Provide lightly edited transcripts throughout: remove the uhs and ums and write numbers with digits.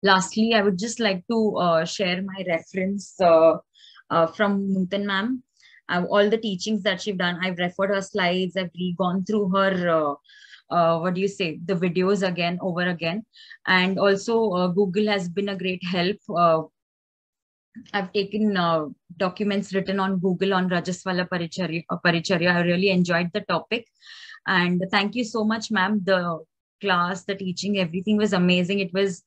Lastly, I would just like to share my reference from Nutan ma'am. All the teachings that she've done, I've referred her slides, I've gone through her what do you say, the videos again over again. And also Google has been a great help. I've taken documents written on Google on Rajaswala Paricharya. I really enjoyed the topic. And thank you so much, ma'am. The class, the teaching, everything was amazing. It was,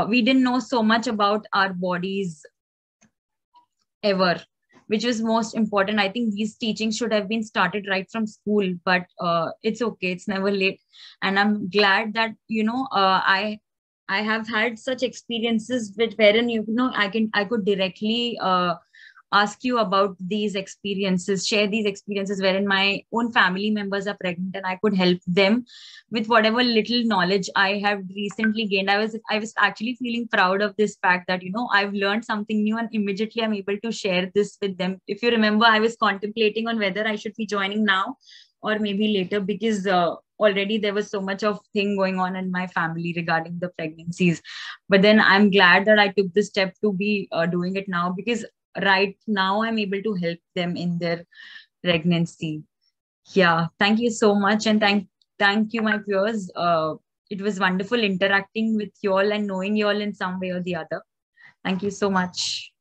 we didn't know so much about our bodies ever, which was most important. I think these teachings should have been started right from school, but it's okay. It's never late. And I'm glad that, I have had such experiences with wherein, I could directly ask you about these experiences, share these experiences wherein my own family members are pregnant, and I could help them with whatever little knowledge I have recently gained. I was actually feeling proud of this fact that, I've learned something new and immediately I'm able to share this with them. If you remember, I was contemplating on whether I should be joining now or maybe later, because already there was so much of thing going on in my family regarding the pregnancies. But then I'm glad that I took the step to be doing it now, because right now I'm able to help them in their pregnancy. Yeah, thank you so much. And thank you, my peers. It was wonderful interacting with you all and knowing you all in some way or the other. Thank you so much.